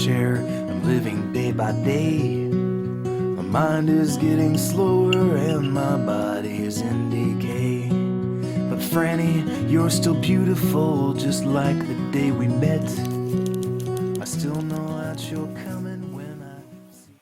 wheelchair. I'm living day by day. My mind is getting slower and my body is in decay. But Frannie, you're still beautiful, just like the day we met. I still know that you're coming when I see.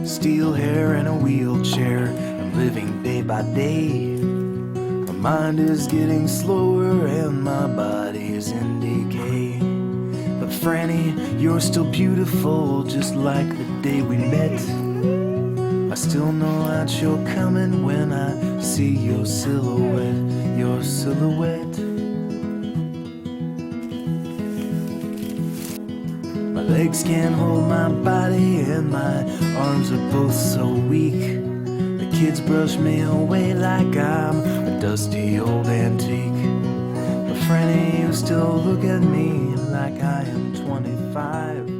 Steel hair and a wheelchair. I'm living day by day. My mind is getting slower and my body is in decay. But Frannie, you're still beautiful, just like the day we met. I still know that you're coming when I see your silhouette, your silhouette. My legs can't hold my body and my arms are both so weak. The kids brush me away like I'm a dusty old antique. But Frannie, you still look at me like I am 25.